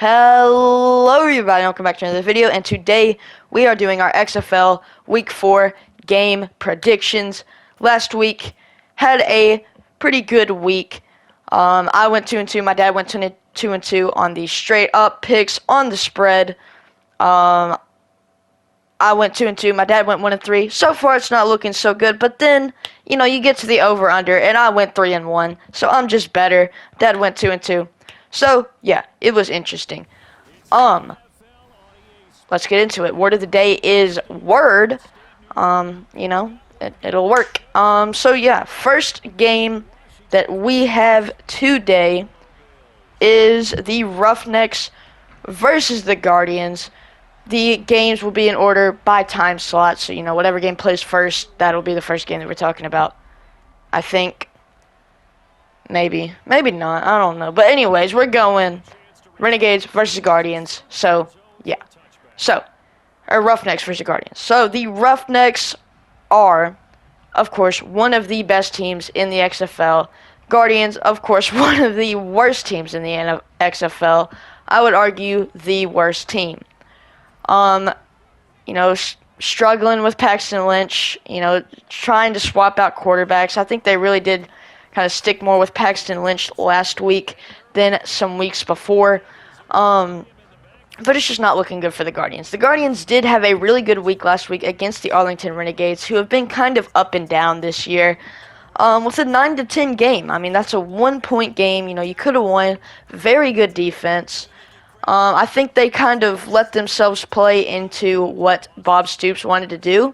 Hello everybody, welcome back to another video, and today we are doing our XFL Week 4 game predictions. Last week had a pretty good week. I went 2-2, my dad went 2-2 on the straight up picks on the spread. I went 2-2, my dad went 1-3. So far it's not looking so good, but then, you get to the over-under, and I went 3-1, so I'm just better. Dad went 2-2. So, yeah, it was interesting. Let's get into it. Word of the day is word. It'll work. So yeah, first game that we have today is the Roughnecks versus the Guardians. The games will be in order by time slot, so, whatever game plays first, that'll be the first game that we're talking about. I think. Maybe not. I don't know. But anyways, we're going Renegades versus Guardians. So, yeah. Or Roughnecks versus Guardians. So, the Roughnecks are, of course, one of the best teams in the XFL. Guardians, of course, one of the worst teams in the XFL. I would argue the worst team. Struggling with Paxton Lynch, trying to swap out quarterbacks. I think they really did kind of stick more with Paxton Lynch last week than some weeks before. But it's just not looking good for the Guardians. The Guardians did have a really good week last week against the Arlington Renegades, who have been kind of up and down this year. With a 9-10 game. I mean, that's a 1-point game. You could have won. Very good defense. I think they kind of let themselves play into what Bob Stoops wanted to do.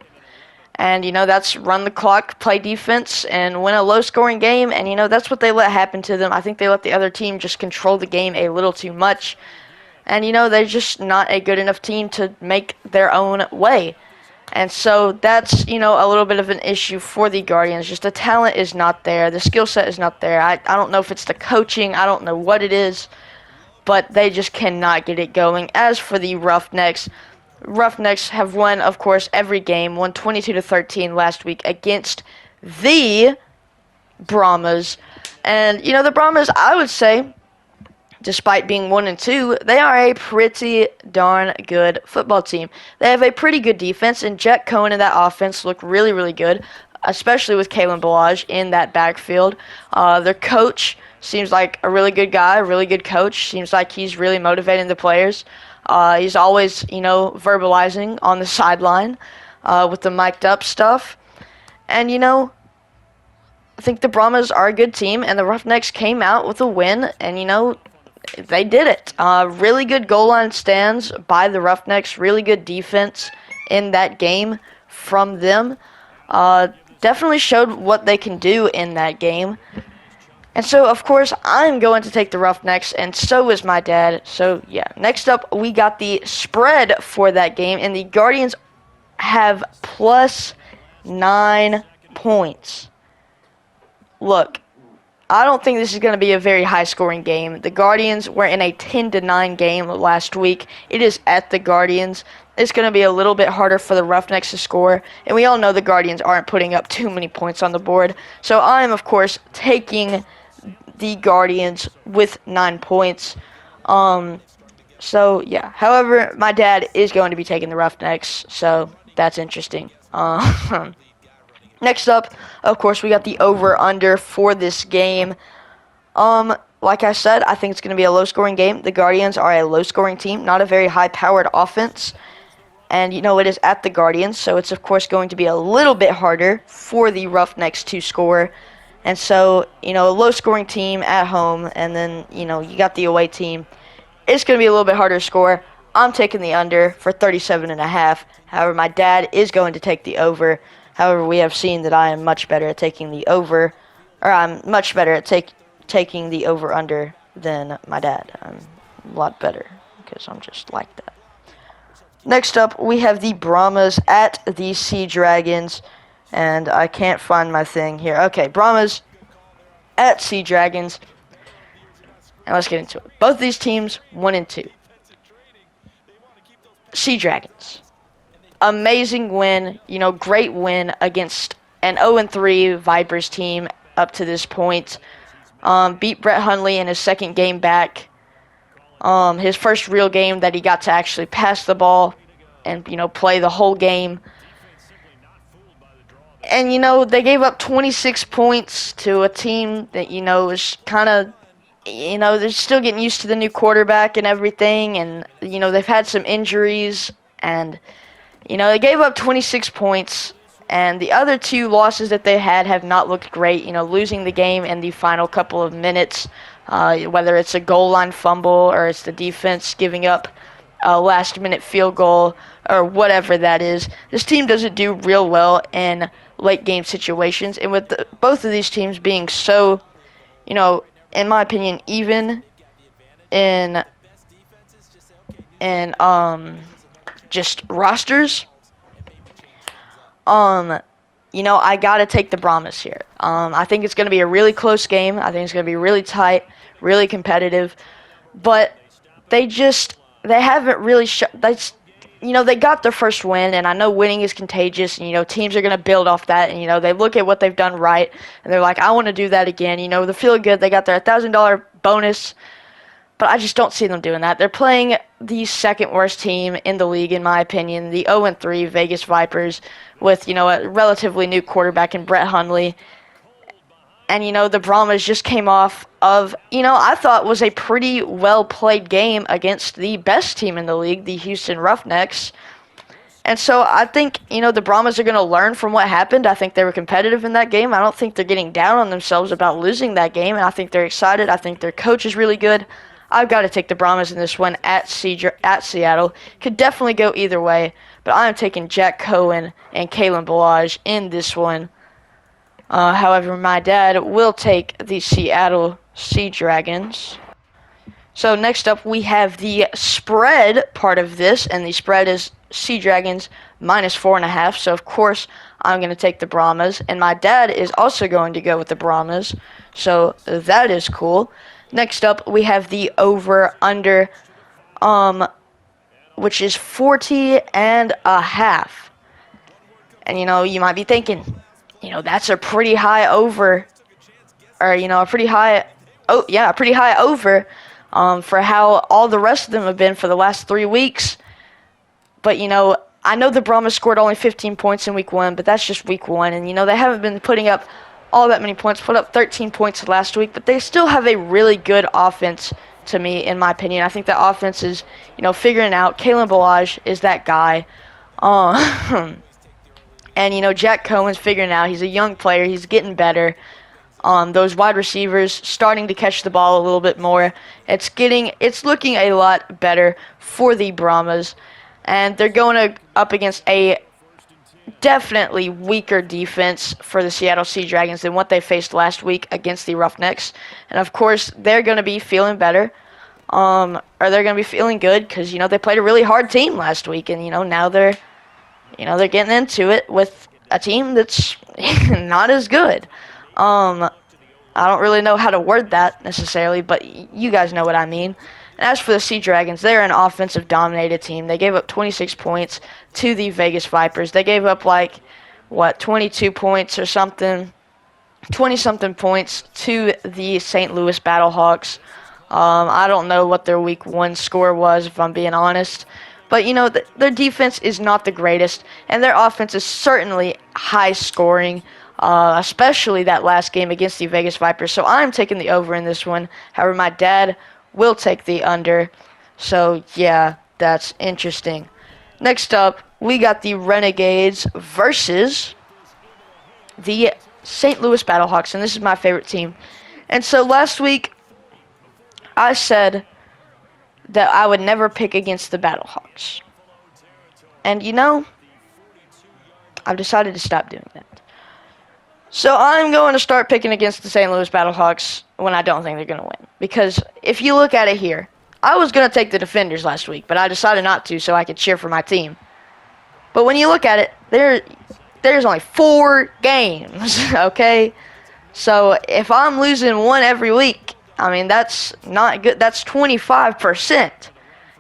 And, that's run the clock, play defense, and win a low-scoring game. And, that's what they let happen to them. I think they let the other team just control the game a little too much. And, they're just not a good enough team to make their own way. And so that's, a little bit of an issue for the Guardians. Just the talent is not there. The skill set is not there. I don't know if it's the coaching. I don't know what it is. But they just cannot get it going. As for the Roughnecks have won, of course, every game. Won 22-13 last week against the Brahmas. And, the Brahmas, I would say, despite being 1-2, they are a pretty darn good football team. They have a pretty good defense, and Jack Cohen and that offense look really, really good, especially with Kalen Balaj in that backfield. Their coach seems like a really good guy, a really good coach. Seems like he's really motivating the players. He's always, verbalizing on the sideline with the mic'd up stuff. And, I think the Brahmas are a good team, and the Roughnecks came out with a win, and, they did it. Really good goal line stands by the Roughnecks. Really good defense in that game from them. Definitely showed what they can do in that game. And so, of course, I'm going to take the Roughnecks, and so is my dad. So, yeah. Next up, we got the spread for that game, and the Guardians have plus 9 points. Look, I don't think this is going to be a very high-scoring game. The Guardians were in a 10-9 game last week. It is at the Guardians. It's going to be a little bit harder for the Roughnecks to score, and we all know the Guardians aren't putting up too many points on the board. So I am, of course, taking the Guardians with 9 points. So, yeah. However, my dad is going to be taking the Roughnecks, so that's interesting. Next up, of course, we got the over-under for this game. Like I said, I think it's going to be a low-scoring game. The Guardians are a low-scoring team, not a very high-powered offense. And, it is at the Guardians, so it's, of course, going to be a little bit harder for the Roughnecks to score. And so, a low-scoring team at home, and then, you got the away team. It's going to be a little bit harder to score. I'm taking the under for 37.5. However, my dad is going to take the over. However, we have seen that I am much better at taking the over, or I'm much better at taking the over-under than my dad. I'm a lot better because I'm just like that. Next up, we have the Brahmas at the Sea Dragons. And I can't find my thing here. Okay, Brahmas at Sea Dragons. And let's get into it. Both these teams, 1-2. Sea Dragons. Amazing win. Great win against an 0-3 Vipers team up to this point. Beat Brett Hundley in his second game back. His first real game that he got to actually pass the ball and, play the whole game. And, they gave up 26 points to a team that, is kind of, they're still getting used to the new quarterback and everything. And, they've had some injuries. And, they gave up 26 points. And the other two losses that they had have not looked great. Losing the game in the final couple of minutes, whether it's a goal line fumble or it's the defense giving up a last-minute field goal or whatever that is. This team doesn't do real well in late-game situations. And with both of these teams being so, in my opinion, even in just rosters, I got to take the Brahmas here. I think it's going to be a really close game. I think it's going to be really tight, really competitive. But they haven't really they got their first win, and I know winning is contagious, and, teams are going to build off that, and, they look at what they've done right, and they're like, I want to do that again. They're feeling good. They got their $1,000 bonus, but I just don't see them doing that. They're playing the second worst team in the league, in my opinion, the 0-3 Vegas Vipers, with, a relatively new quarterback in Brett Hundley. And, the Brahmas just came off of, I thought was a pretty well-played game against the best team in the league, the Houston Roughnecks. And so I think, the Brahmas are going to learn from what happened. I think they were competitive in that game. I don't think they're getting down on themselves about losing that game, and I think they're excited. I think their coach is really good. I've got to take the Brahmas in this one at Seattle. Could definitely go either way, but I am taking Jack Cohen and Kalen Ballage in this one. However, my dad will take the Seattle Sea Dragons. So next up, we have the spread part of this, and the spread is Sea Dragons minus 4.5. So of course, I'm going to take the Brahmas, and my dad is also going to go with the Brahmas. So that is cool. Next up, we have the over/under, which is 40.5. And you might be thinking, that's a pretty high over, or a pretty high over, for how all the rest of them have been for the last 3 weeks. But I know the Brahmas scored only 15 points in week 1, but that's just week 1, and they haven't been putting up all that many points. Put up 13 points last week, but they still have a really good offense, to me, in my opinion. I think the offense is, figuring out. Kalen Ballage is that guy. And, Jack Cohen's figuring out. He's a young player. He's getting better. Those wide receivers starting to catch the ball a little bit more. It's looking a lot better for the Brahmas. And they're going up against a definitely weaker defense for the Seattle Sea Dragons than what they faced last week against the Roughnecks. And, of course, they're going to be feeling better. Or they're going to be feeling good because, they played a really hard team last week. And, now they're getting into it with a team that's not as good. I don't really know how to word that necessarily, but you guys know what I mean. And as for the Sea Dragons, they're an offensive-dominated team. They gave up 26 points to the Vegas Vipers. They gave up, 22 points or something, 20-something points to the St. Louis Battlehawks. I don't know what their Week 1 score was, if I'm being honest. But, their defense is not the greatest, and their offense is certainly high-scoring, especially that last game against the Vegas Vipers. So I'm taking the over in this one. However, my dad will take the under. So, yeah, that's interesting. Next up, we got the Renegades versus the St. Louis Battlehawks, and this is my favorite team. And so last week, I said that I would never pick against the Battlehawks. And, I've decided to stop doing that. So I'm going to start picking against the St. Louis Battlehawks when I don't think they're going to win. Because if you look at it here, I was going to take the Defenders last week, but I decided not to so I could cheer for my team. But when you look at it, there's only 4 games, okay? So if I'm losing one every week, that's not good. That's 25%.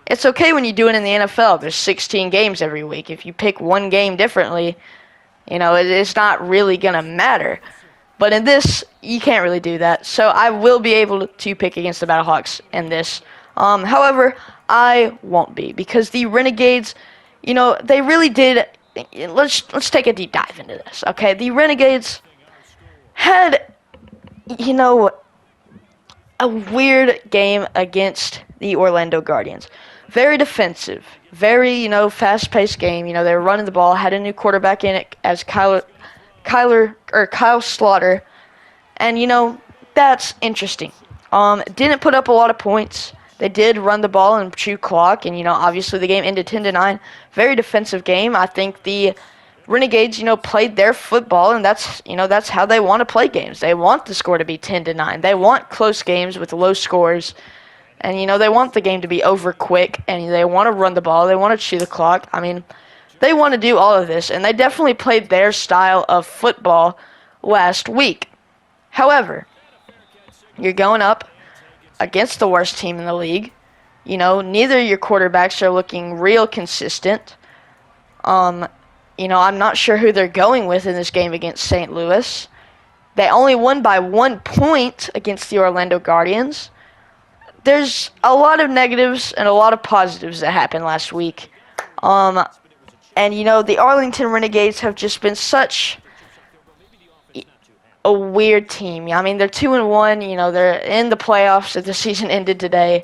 It's okay when you do it in the NFL. There's 16 games every week. If you pick one game differently, it's not really going to matter. But in this, you can't really do that. So I will be able to pick against the Battlehawks in this. However, I won't be because the Renegades, they really did. Let's take a deep dive into this, okay? The Renegades had, you know, a weird game against the Orlando Guardians. Very defensive, very, fast-paced game. They were running the ball, had a new quarterback in it as Kyle Slaughter, and that's interesting. Didn't put up a lot of points. They did run the ball and chew clock, and obviously the game ended 10-9. Very defensive game. I think the Renegades, played their football, and that's how they want to play games. They want the score to be 10-9. They want close games with low scores, and they want the game to be over quick, and they want to run the ball. They want to chew the clock. I mean, they want to do all of this, and they definitely played their style of football last week. However, you're going up against the worst team in the league. Neither of your quarterbacks are looking real consistent. I'm not sure who they're going with in this game against St. Louis. They only won by 1 point against the Orlando Guardians. There's a lot of negatives and a lot of positives that happened last week. And the Arlington Renegades have just been such a weird team. I mean, they're 2-1. They're in the playoffs if the season ended today.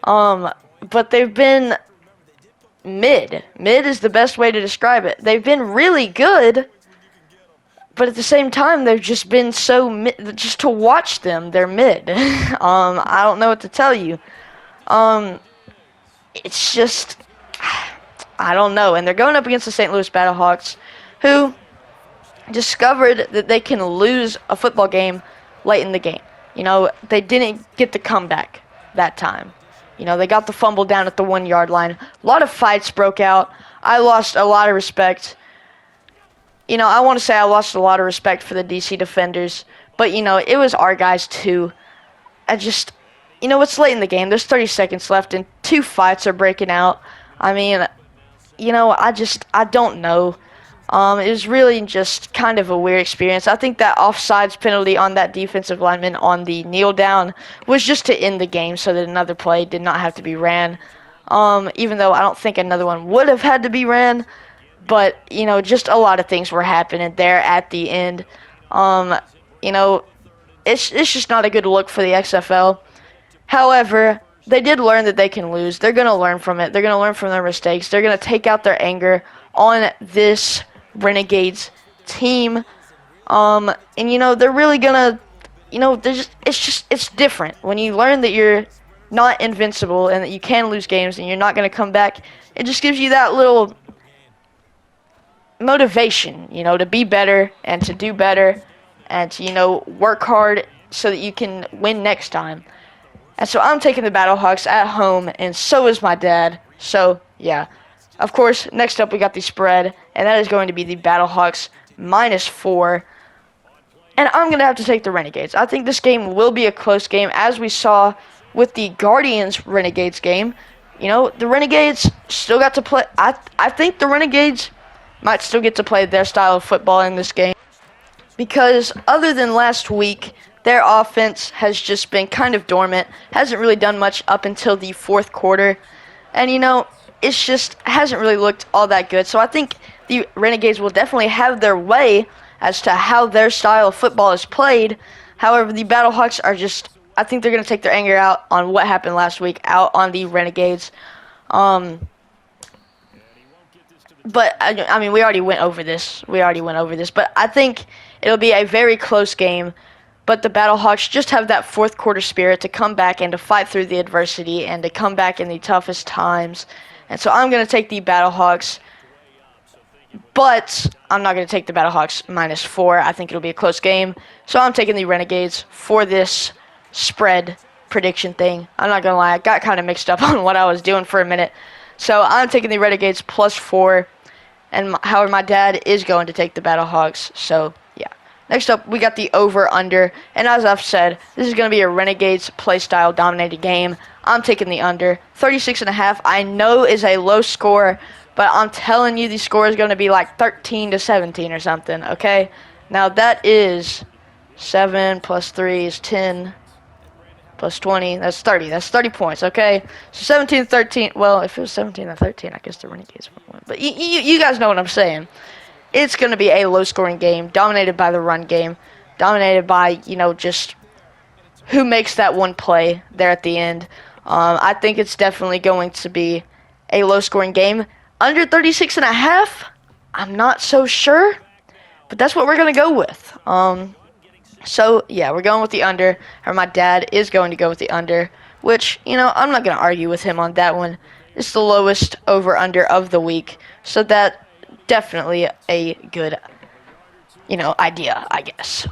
But they've been mid. Mid is the best way to describe it. They've been really good, but at the same time, they've just been so mid. Just to watch them, they're mid. I don't know what to tell you. It's just, I don't know. And they're going up against the St. Louis Battlehawks, who discovered that they can lose a football game late in the game. They didn't get the comeback that time. They got the fumble down at the 1-yard line. A lot of fights broke out. I lost a lot of respect. I want to say I lost a lot of respect for the DC defenders. But, it was our guys, too. It's late in the game. There's 30 seconds left, and 2 fights are breaking out. I mean, I don't know. It was really just kind of a weird experience. I think that offsides penalty on that defensive lineman on the kneel down was just to end the game so that another play did not have to be ran. Even though I don't think another one would have had to be ran. But, just a lot of things were happening there at the end. It's just not a good look for the XFL. However, they did learn that they can lose. They're going to learn from it. They're going to learn from their mistakes. They're going to take out their anger on this Renegades team. And they're really gonna, it's different when you learn that you're not invincible and that you can lose games and you're not gonna come back. It just gives you that little motivation, to be better and to do better and to, work hard so that you can win next time. And so I'm taking the Battlehawks at home, and so is my dad. So yeah. Of course, next up we got the spread, and that is going to be the Battlehawks -4. And I'm going to have to take the Renegades. I think this game will be a close game, as we saw with the Guardians-Renegades game. The Renegades still got to play. I think the Renegades might still get to play their style of football in this game. Because other than last week, their offense has just been kind of dormant. Hasn't really done much up until the 4th quarter. And, it's just hasn't really looked all that good. So I think the Renegades will definitely have their way as to how their style of football is played. However, the Battlehawks are just, I think they're going to take their anger out on what happened last week out on the Renegades. But, I mean, we already went over this. But I think it'll be a very close game. But the Battlehawks just have that 4th quarter spirit to come back and to fight through the adversity and to come back in the toughest times. And so I'm going to take the Battlehawks, but I'm not going to take the Battlehawks -4. I think it'll be a close game. So I'm taking the Renegades for this spread prediction thing. I'm not going to lie, I got kind of mixed up on what I was doing for a minute. So I'm taking the Renegades +4, and however, my dad is going to take the Battlehawks. So, yeah. Next up, we got the over-under, and as I've said, this is going to be a Renegades playstyle dominated game. I'm taking the under. 36.5, I know is a low score, but I'm telling you the score is going to be like 13-17 or something, okay? Now that is 7 + 3 is 10. plus 20, that's 30. That's 30 points, okay? So 17-13, well, if it was 17-13, I guess the Renegades would win. But you guys know what I'm saying. It's going to be a low-scoring game, dominated by the run game, dominated by, just who makes that one play there at the end. I think it's definitely going to be a low-scoring game. Under 36.5, I'm not so sure, but that's what we're going to go with. So, yeah, we're going with the under, or my dad is going to go with the under, which, I'm not going to argue with him on that one. It's the lowest over-under of the week, so that definitely a good, idea, I guess.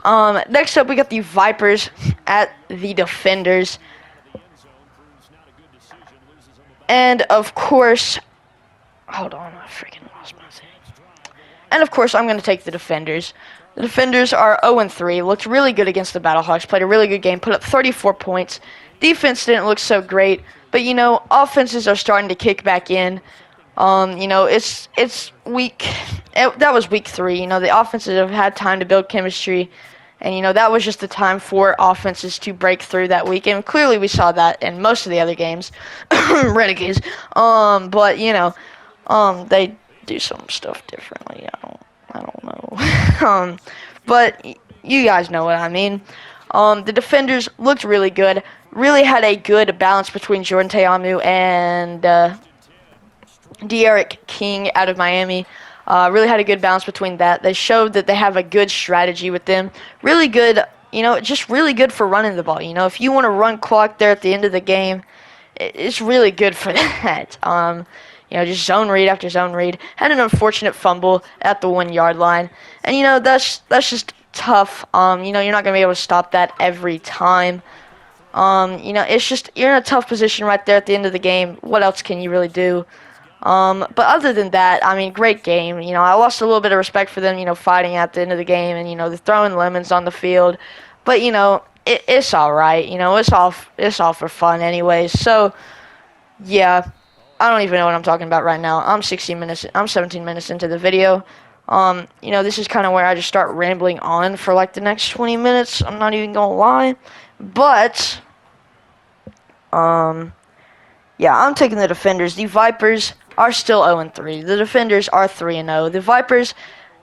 Next up, we got the Vipers at the Defenders. And, of course, hold on, I freaking lost my thing. And, of course, I'm going to take the Defenders. The Defenders are 0-3, looked really good against the Battlehawks, played a really good game, put up 34 points. Defense didn't look so great, but, offenses are starting to kick back in. It's week, that was week 3. The offenses have had time to build chemistry, and, that was just the time for offenses to break through that week, and clearly we saw that in most of the other games, Renegades, but, they do some stuff differently, I don't know, but you guys know what I mean. The Defenders looked really good, really had a good balance between Jordan Teamu and, De'Aaron King out of Miami. Really had a good balance between that. They showed that they have a good strategy with them. Really good, just really good for running the ball. If you want to run clock there at the end of the game, it's really good for that. Just zone read after zone read. Had an unfortunate fumble at the 1-yard line. And, that's just tough. You're not going to be able to stop that every time. It's just, you're in a tough position right there at the end of the game. What else can you really do? But other than that, great game. I lost a little bit of respect for them, fighting at the end of the game, and, they're throwing lemons on the field. But, it's all right. It's all for fun anyways. So, yeah, I don't even know what I'm talking about right now. I'm 17 minutes into the video. This is kind of where I just start rambling on for, the next 20 minutes. I'm not even going to lie. But, yeah, I'm taking the Defenders. The Vipers are still 0-3. The Defenders are 3-0. The Vipers,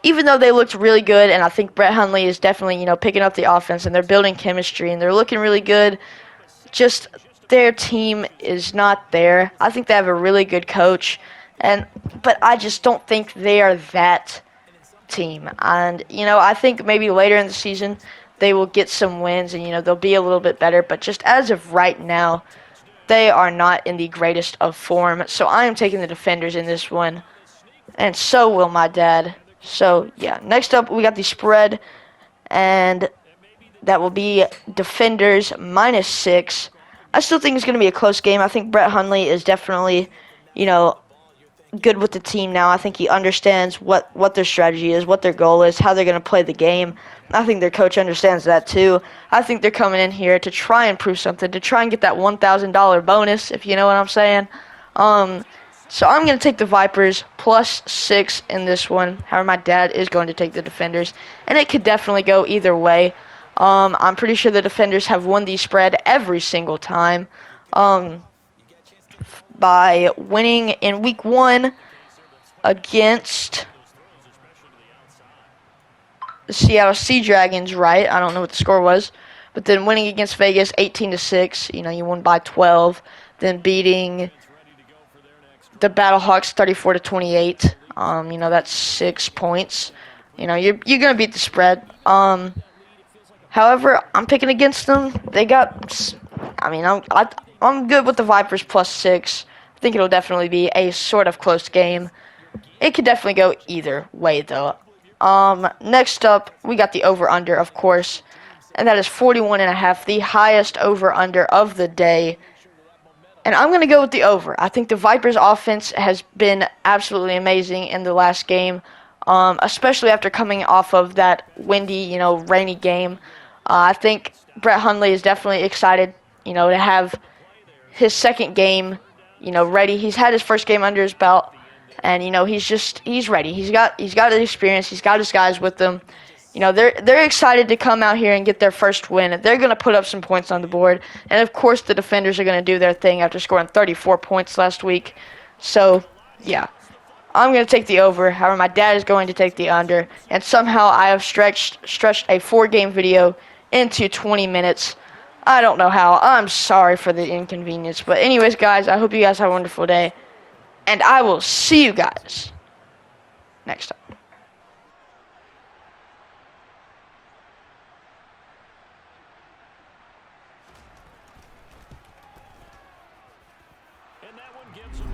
even though they looked really good, and I think Brett Hundley is definitely, picking up the offense, and they're building chemistry, and they're looking really good, just their team is not there. I think they have a really good coach, but I just don't think they are that team. And, I think maybe later in the season they will get some wins, and, they'll be a little bit better. But just as of right now, they are not in the greatest of form, so I am taking the Defenders in this one, and so will my dad. So, yeah, next up, we got the spread, and that will be Defenders -6. I still think it's going to be a close game. I think Brett Hundley is definitely, good with the team now. I think he understands what their strategy is, what their goal is, how they're going to play the game. I think their coach understands that too. I think they're coming in here to try and prove something, to try and get that $1,000 bonus, if you know what I'm saying. So I'm going to take the Vipers +6 in this one. However, my dad is going to take the Defenders, and it could definitely go either way. I'm pretty sure the Defenders have won the spread every single time. By winning in week 1 against the Seattle Sea Dragons, right? I don't know what the score was. But then winning against Vegas 18-6, you won by 12. Then beating the Battlehawks 34-28. That's 6 points. You're going to beat the spread. However, I'm picking against them. They got, I'm good with the Vipers +6. I think it'll definitely be a sort of close game. It could definitely go either way, though. Next up, we got the over-under, of course, and that is 41.5, the highest over-under of the day. And I'm going to go with the over. I think the Vipers' offense has been absolutely amazing in the last game, especially after coming off of that windy, rainy game. I think Brett Hundley is definitely excited, to have his second game, ready. He's had his first game under his belt, and he's ready. He's got his experience. He's got his guys with him. You know, they're excited to come out here and get their first win. They're going to put up some points on the board. And, of course, the defenders are going to do their thing after scoring 34 points last week. So, yeah, I'm going to take the over. However, my dad is going to take the under. And somehow I have stretched a 4-game video into 20 minutes. I don't know how. I'm sorry for the inconvenience. But anyways, guys, I hope you guys have a wonderful day. And I will see you guys next time. And that one gives them